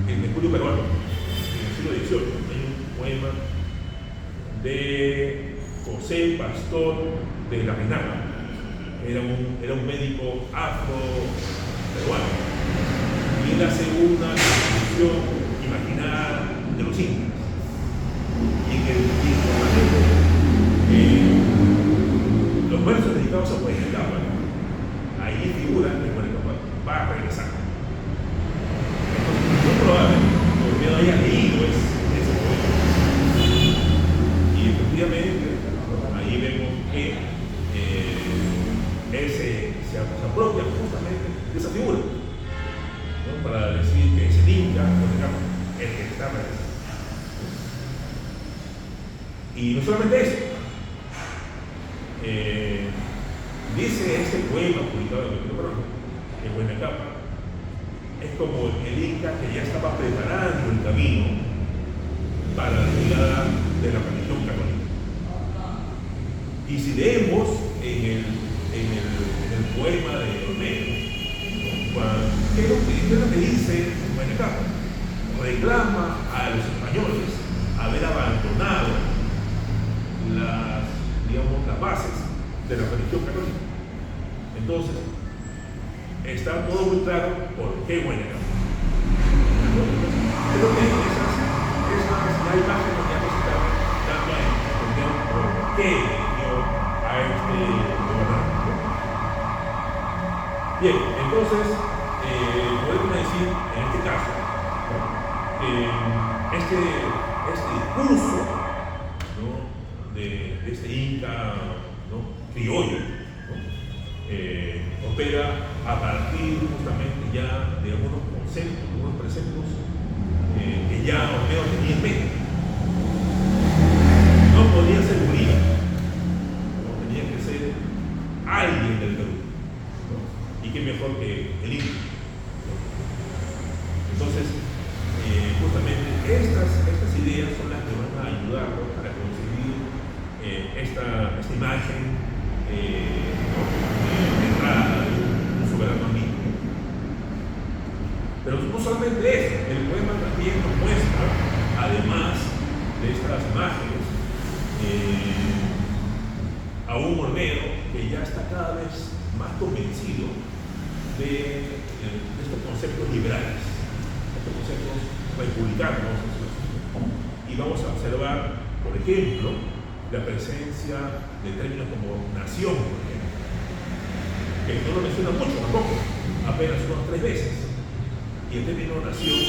el Mercurio Peruano, en el siglo XVIII. Hay un poema de José Pastor de la Reinaga. Era un médico afro-peruano. Y él hace una descripción imaginada de los incas. Y en los versos dedicados a Huayna Cápac, ahí figura que Huayna Cápac va a regresar. Entonces, muy probable que Olmedo haya leído ese poema. Y efectivamente, ahí vemos que se apropia justamente de esa figura, ¿no?, para decir que es el inca, el que está regresando. Y no solamente eso, dice este poema publicado en el Mercurio Peruano que Huayna Cápac es como el inca que ya estaba preparando el camino para la llegada de la religión católica. Y si leemos en el poema de Olmedo, ¿qué es lo que dice Huayna Cápac? Reclama a los españoles haber abandonado las bases de la religión católica. Entonces, está todo muy claro por qué Huayna Cápac. Creo que la imagen que ya nos está dando a entender por qué eligió a este gobernante. Bien, entonces, podemos decir en este caso, ¿no?, que este discurso, ¿no?, de este inca, ¿no?, criollo, ¿no?, opera a partir justamente ya de algunos conceptos, algunos preceptos que ya Olmedo tenía en mente. No podía ser Bolívar, no tenía que ser alguien del Perú, ¿no?, y qué mejor que el inca, ¿no? Entonces, justamente estas ideas son las que van a ayudarnos para conseguir esta imagen, ¿no?, de entrada de un soberano andino. Pero no solamente eso, el poema también nos muestra, además de estas imágenes, a un Olmedo que ya está cada vez más convencido de estos conceptos liberales, estos conceptos republicanos, y vamos a observar, por ejemplo, la presencia de términos como nación, por ejemplo, que no lo menciona mucho tampoco, apenas unas 3 veces. Y el término nación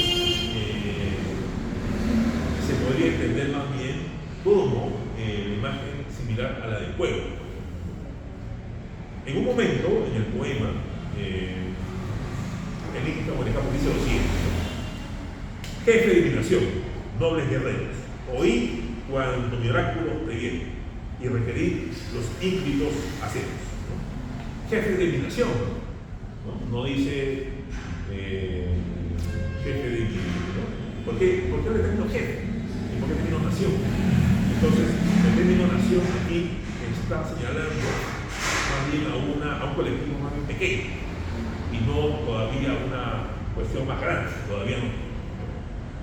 se podría entender más bien como la imagen similar a la del pueblo. En un momento, en el poema, el Inca Huayna dice lo siguiente: jefe de mi nación, nobles guerreros, oí cuando mi oráculo previene y requerí los ínclitos aceros. Jefe de mi nación, no dice jefe de mi, ¿no? ¿Por qué el término jefe? ¿Y por qué el término nación? Entonces, el término nación aquí está señalando más bien a un colectivo más bien pequeño y no todavía una cuestión más grande, todavía no.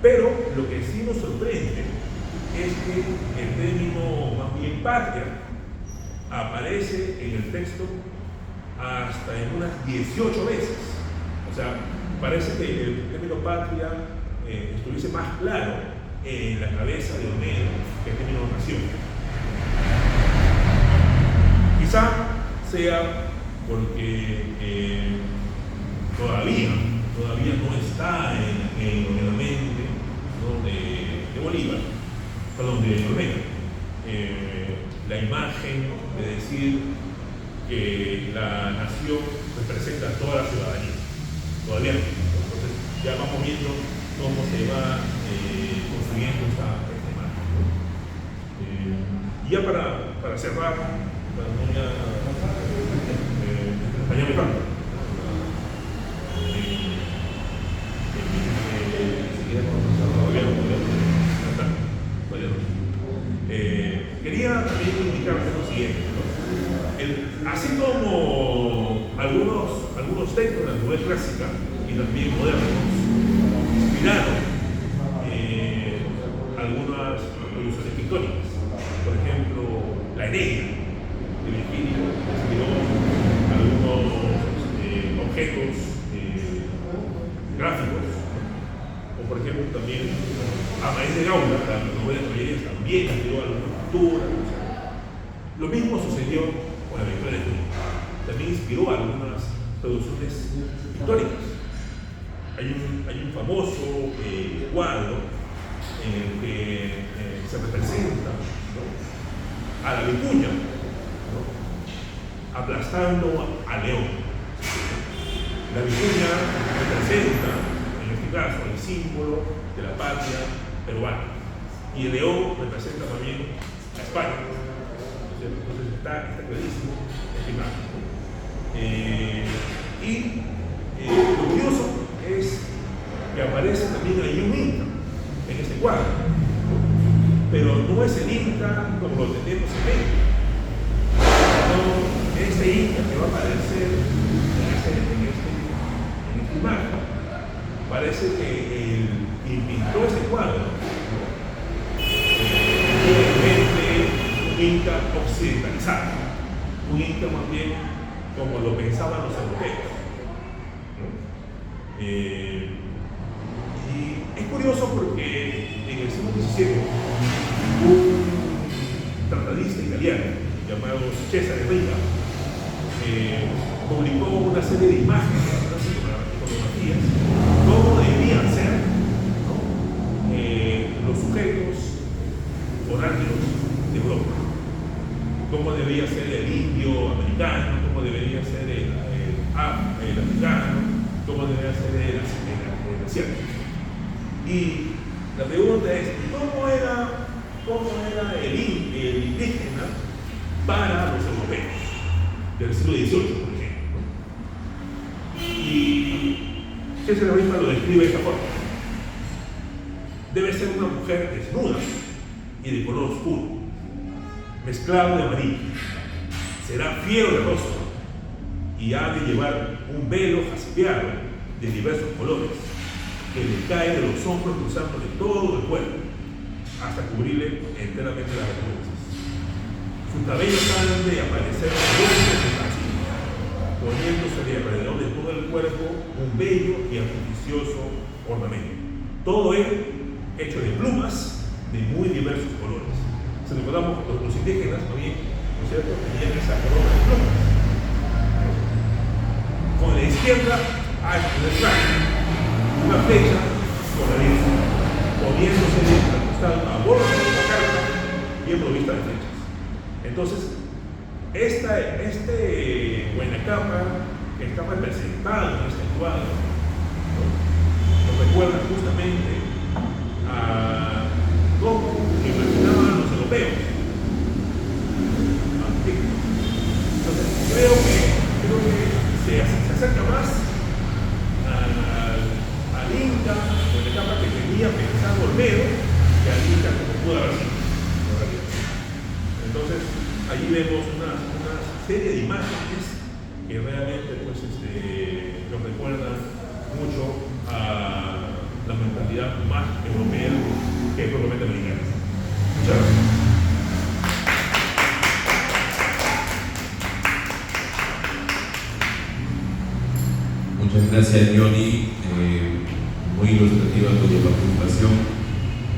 Pero lo que sí nos sorprende es que el término más bien patria aparece en el texto hasta en unas 18 veces. O sea, parece que el término patria estuviese más claro en la cabeza de Olmedo que el término nación. Quizá sea porque todavía no está en la mente, ¿no?, de Bolívar, perdón, de Olmedo, la imagen de decir que la nación representa a toda la ciudadanía. Todavía no. Entonces ya vamos viendo cómo se va construyendo esta imagen. Y ya para cerrar, quería también indicarles lo siguiente, ¿no? Así como algunos textos de la novela clásica y también modernos inspiraron algunas producciones pictóricas. Por ejemplo, La Eneida de Virgilio inspiró algunos objetos gráficos, o por ejemplo también Amadís de Gaula, la novela de caballerías, también inspiró alguna pintura. Lo mismo sucedió con la Victoria de Junín, también inspiró algunas producciones pictóricas. Hay un famoso cuadro en el que se representa, ¿no?, a la vicuña, ¿no?, aplastando al león. La vicuña representa, en este caso, el símbolo de la patria peruana, y el león representa también a España. Entonces está clarísimo esta imagen. Lo curioso es que aparece también ahí un Inca en este cuadro, pero no es el Inca como lo tenemos en México, sino este Inca que va a aparecer en esta imagen. Parece que quien pintó este cuadro un Inca occidentalizado, un Inca más bien como lo pensaban los europeos, ¿no? Y es curioso porque en el siglo XVII un tratadista italiano llamado Cesare Riva publicó una serie de imágenes, unas fotografías, cómo debían ser, ¿no?, los sujetos horáneos de Europa, cómo debía ser el indio americano, cómo debería ser el africano, cómo debería ser el asiático. Y la pregunta es, ¿cómo era el indígena para los europeos del siglo XVIII, por ejemplo? Y César Riva lo describe de esta forma: debe ser una mujer desnuda y de color oscuro, mezclado de amarillo, será fiero de rostro y ha de llevar un velo jaspeado de diversos colores que le cae de los hombros cruzándole todo el cuerpo hasta cubrirle enteramente las vergüenzas. Sus cabellos han de aparecer así, poniéndose alrededor de todo el cuerpo un bello y artificioso ornamento. Todo ello hecho de plumas de muy diversos colores. Si recordamos, los indígenas también, ¿no es cierto?, tenían esa corona de plumas. Con la izquierda hay una flecha con la derecha, poniéndose al costado a bordo de la carta bien provista de flechas. Entonces, este Huayna que está representado en este cuadro, ¿no?, nos recuerda justamente a cómo imaginaban los europeos antiguos. Entonces, creo que se acerca más al Inca o la etapa que tenía pensado Olmedo que al Inca como pudo haber sido. Entonces, allí vemos una serie de imágenes que realmente pues, nos recuerdan mucho a la mentalidad más europea que propiamente americana. Muchas gracias. Muchas gracias, Johnny. Muy ilustrativa tu participación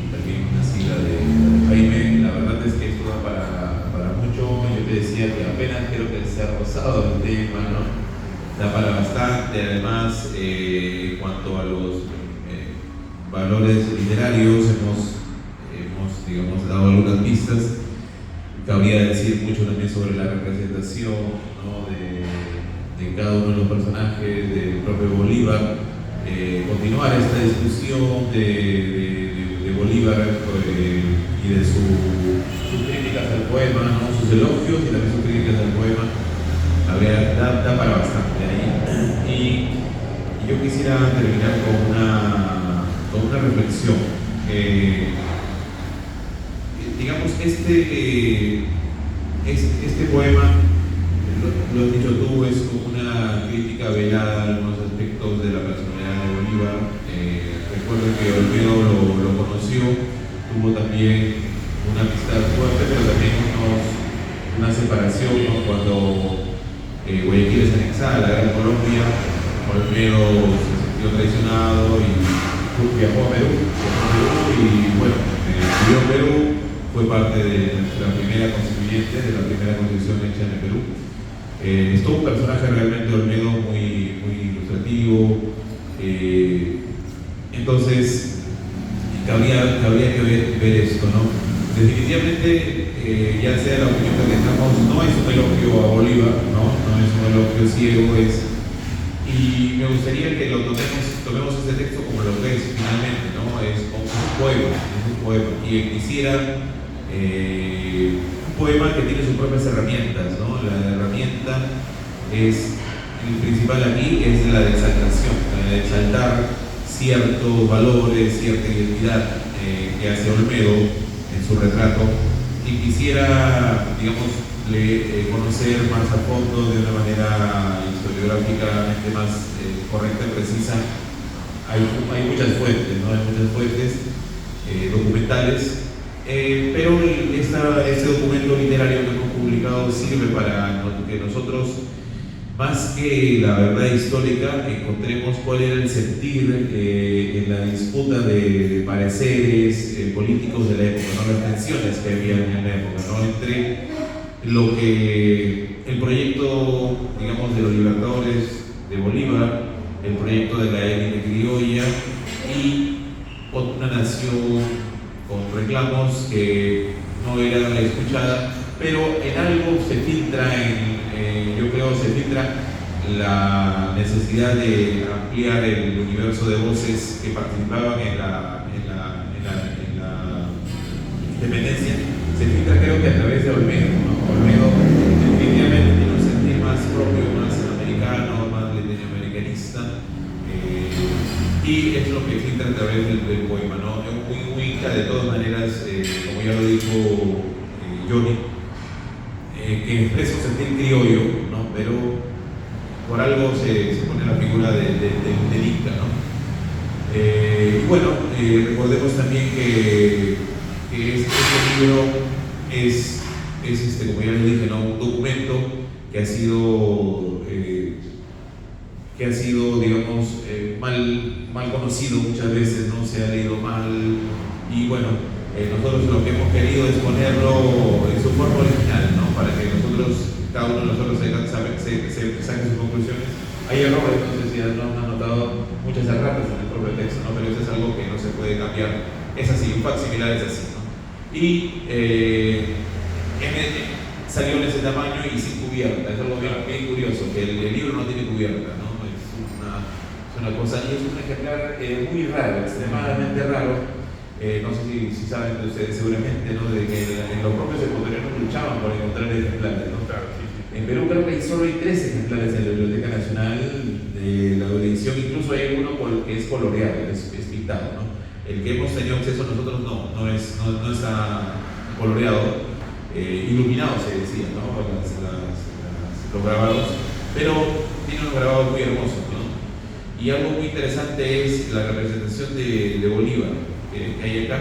y también una sigla de Jaime. La verdad es que esto da para mucho. Yo te decía que apenas creo que se ha rozado el tema, ¿no? Da para bastante. Además, en cuanto a los valores literarios, hemos digamos, dado algunas pistas. Cabría decir mucho también sobre la representación, ¿no?, de cada uno de los personajes del propio Bolívar, continuar esta discusión de Bolívar y de sus críticas al poema, ¿no?, sus elogios y también sus críticas al poema. Da para bastante ahí. Y yo quisiera terminar con una reflexión. Digamos, este poema, lo has dicho tú, es como una crítica velada a algunos aspectos de la personalidad de Bolívar. Recuerdo que Olmedo lo conoció, tuvo también una amistad fuerte, pero también una separación, ¿no? Cuando Guayaquil es anexada a la Gran Colombia, Olmedo se sintió traicionado y viajó a Perú y bueno, vivió en Perú, fue parte de nuestra primera constituyente, de la primera constitución hecha en el Perú. Es todo un personaje realmente, Olmedo, muy ilustrativo. Entonces, cabría que ver esto, ¿no? Definitivamente, ya sea la opinión que tengamos, no es un elogio a Bolívar, no es un elogio ciego, y me gustaría que lo tomemos este texto como lo que es finalmente, ¿no? Es un poema, y quisiera un poema que tiene sus propias herramientas, ¿no? La herramienta el principal aquí es la de exaltación, la de exaltar ciertos valores, cierta identidad que hace Olmedo en su retrato, y quisiera, digamos, conocer más a fondo de una manera historiográficamente más correcta y precisa. Hay muchas fuentes, ¿no? Hay muchas fuentes documentales, pero este documento literario que hemos publicado sirve para que nosotros, más que la verdad histórica, encontremos cuál era el sentir en la disputa de pareceres políticos de la época, ¿no? Las tensiones que había en la época, ¿no? Entre lo que el proyecto, digamos, de los libertadores de Bolívar, el proyecto de la élite criolla y una nación con reclamos que no era escuchada, pero en algo se filtra, yo creo se filtra la necesidad de ampliar el universo de voces que participaban en la independencia. Se filtra, creo que a través de Olmedo, ¿no? Olmedo definitivamente tiene un sentir más propio, más americano, más latinoamericanista, y es lo que filtra a través del poema, ¿no? Es muy inca, de todas maneras, como ya lo dijo Johnny, que expresa un sentir criollo, ¿no? Pero por algo se pone la figura del Inca, ¿no? Y bueno, recordemos también que este libro es es como ya les dije, ¿no? Un documento que ha sido digamos, mal conocido muchas veces, ¿no? Se ha leído mal y bueno, nosotros lo que hemos querido es ponerlo en su forma original, ¿no? Para que cada uno de nosotros saque sus conclusiones. Hay errores, no sé si han notado muchas erratas en el propio texto, ¿no? Pero eso es algo que no se puede cambiar. Es así, un facsimilar es así, ¿no? Y salió en ese tamaño y sin cubierta. Es algo bien curioso, que el libro no tiene cubierta, ¿no? Es una cosa, y es un ejemplar muy raro, extremadamente raro. No sé si saben de ustedes seguramente, ¿no? De que en los propios ecuatorianos luchaban por encontrar ejemplares, ¿no? Claro, sí. En Perú creo que solo hay 3 ejemplares en la Biblioteca Nacional de la edición, incluso hay uno que es coloreado, es pintado, ¿no? El que hemos tenido acceso nosotros no está coloreado, iluminado se decía, ¿no? Los grabados, pero tiene unos grabados muy hermosos, ¿no? Y algo muy interesante es la representación de Bolívar que hay acá,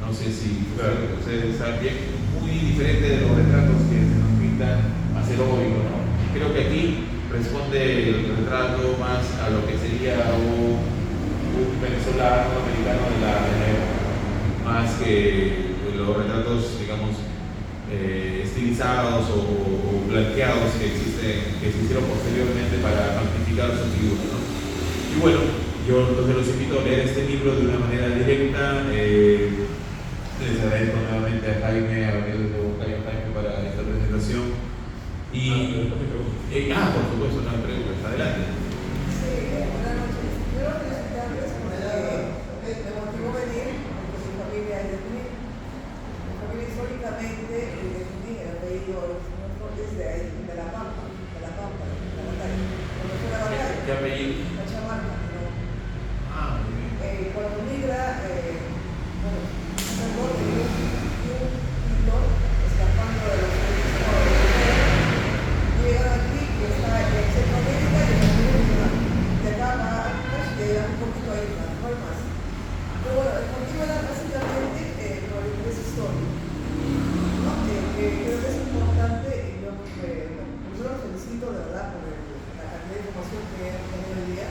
no sé si ustedes saben bien, muy diferente de los retratos que se nos pintan más heroico, ¿no? Creo que aquí responde el retrato más a lo que sería un venezolano americano de la época, más que los retratos, digamos, estilizados o blanqueados que existieron posteriormente para magnificar su figura, ¿no? Y bueno, yo entonces los invito a leer este libro de una manera directa. Les agradezco nuevamente a Jaime, a Gabriel de Bocayo Jaime para esta presentación. Y, por supuesto, una pregunta. Adelante. Sí, buenas noches. Quiero felicitarles porque me motivó venir, porque mi familia es de Junín. Mi familia históricamente es de Junín, el apellido es de ahí, de La Pampa, de la batalla. Cuando fue la batalla. ¿Qué apellido? Cachamarca, ¿no? Muy bien. Cuando migra, sacerdote y un pintor escapando de los llegan aquí, que está en Centroamérica y en América, de acá a África, y llegan un poquito a Isla, no hay más. Pero bueno, el motivo era básicamente por el interés histórico, ¿no? Creo que es importante, y yo los felicito de verdad por la cantidad de información que he tenido hoy día,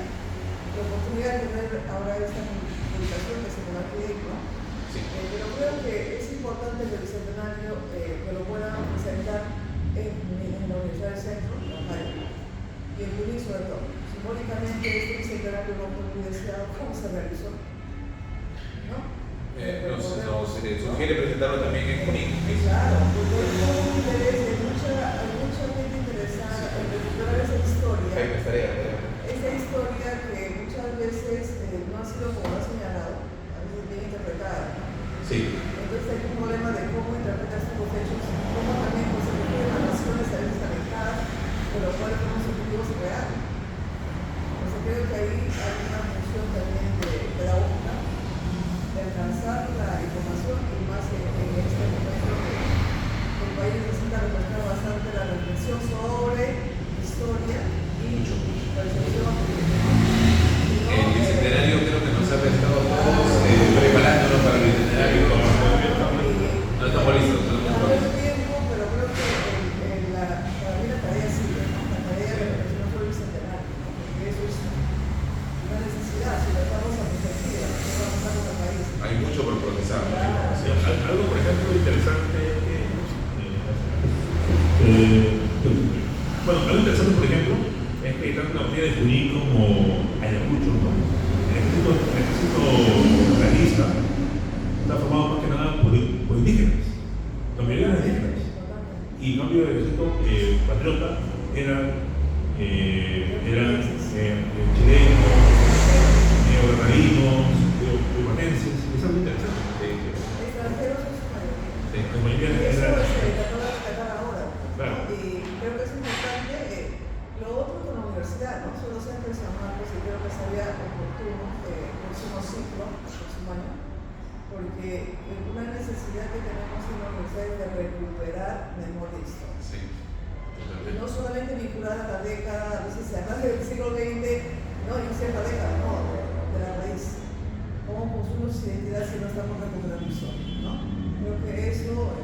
la oportunidad de tener ahora esta publicación que se me va a pedir, ¿no? Sí. Pero creo que es importante el bicentenario que lo puedan presentar en la Universidad del Centro, en Ohio, y en Junín sobre todo. Simbólicamente este bicentenario no fue muy deseado, ¿cómo se realizó? ¿No? Se sugiere presentarlo también en Junín. Claro, porque hay un interés de mucha gente interesada en recuperar esa historia. Esa historia que muchas veces no ha sido como lo ha señalado, a veces bien interpretada, ¿no? Sí. Entonces hay un problema de cómo interpretar estos hechos, cómo también se refieren a naciones a veces alejadas, pero cuáles son los objetivos reales. Entonces creo que ahí hay una función también de pedagógica, de alcanzar la información y más en este momento que el país necesita reflejar bastante la reflexión sobre historia y percepción política. El bicentenario creo que nos ha prestado a todos preparándonos para el bicentenario. No estamos listos, no estamos listos. Tiempo, pero creo que para mí la tarea sigue, ¿no? La tarea de reflexión sobre el bicentenario, ¿no? Porque eso es una necesidad, si lo estamos a perspectiva, no vamos a otro país. Hay mucho por procesar. Sí, algo, por ejemplo, interesante algo interesante, por ejemplo, es que tanto la batalla de Junín como Ayacucho, ¿no? El ejército realista está formado más que nada por indígenas, la mayoría eran indígenas, y en cambio el ejército patriota eran chilenos, neogranadinos, yucatenses, es algo interesante. Extranjeros en su mayoría. La mayoría Y eso era. se trató de rescatar ahora. Claro. Y creo que es importante. Lo otro con la universidad, ¿no? Soy docente de San Marcos y creo que sería oportuno el próximo ciclo, el próximo año, porque una necesidad que tenemos en la universidad es de recuperar memoria histórica. Sí. Y no solamente vinculada a la década, a veces se habla del siglo XX, no, y cierta década, no, de la raíz. ¿Cómo construimos identidad si no estamos recuperando historia, ¿no? Creo que eso,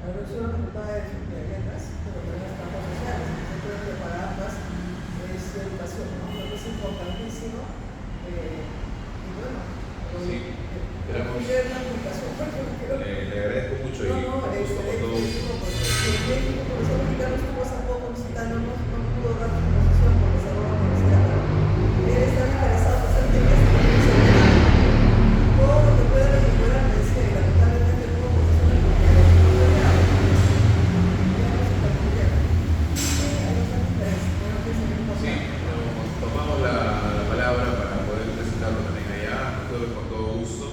la revolución facultad de letras, pero también las trampas sociales. Yo creo que para ambas es educación, ¿no? Creo que es importantísimo. Y bueno, Sí, esperamos. la comunicación, porque creo que Le agradezco mucho y no, con gusto con todos. el profesor mexicano estuvo hace poco visitándonos, no pudo dar su exposición porque cerró la universidad. Él está interesado en hacer temas de universidad. Todo lo que pueda recuperar es que lamentablemente tuvo profesores que no lograron. Ya no se permitieron. Hay bastante interés, creo que es muy Sí, importante. nos tomamos la palabra para poder presentarlo también allá, con todo gusto.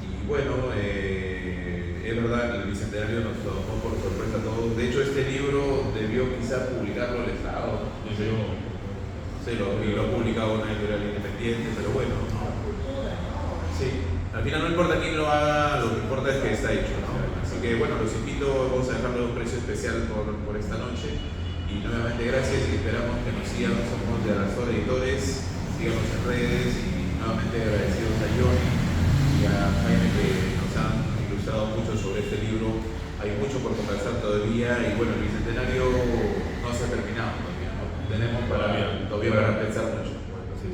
Y bueno, es verdad, el Bicentenario nos tomó por sorpresa a todos. De hecho, este libro debió quizá publicarlo el Estado, no sé. Sí, lo ha publicado una editorial independiente, pero bueno, ¿no? Sí, al final no importa quién lo haga, lo que importa es que está hecho, ¿no? Así que bueno, los invito, vamos a dejarle un precio especial por esta noche. Y nuevamente gracias y esperamos que nos sigan. Somos de Arastor Editores, síganos en redes y nuevamente agradecidos a Johnny y a Jaime que nos han ilustrado mucho sobre este libro. Hay mucho por conversar todavía y bueno, el Bicentenario no se ha terminado todavía, ¿no? Tenemos todavía para pensar mucho. Bueno, sí.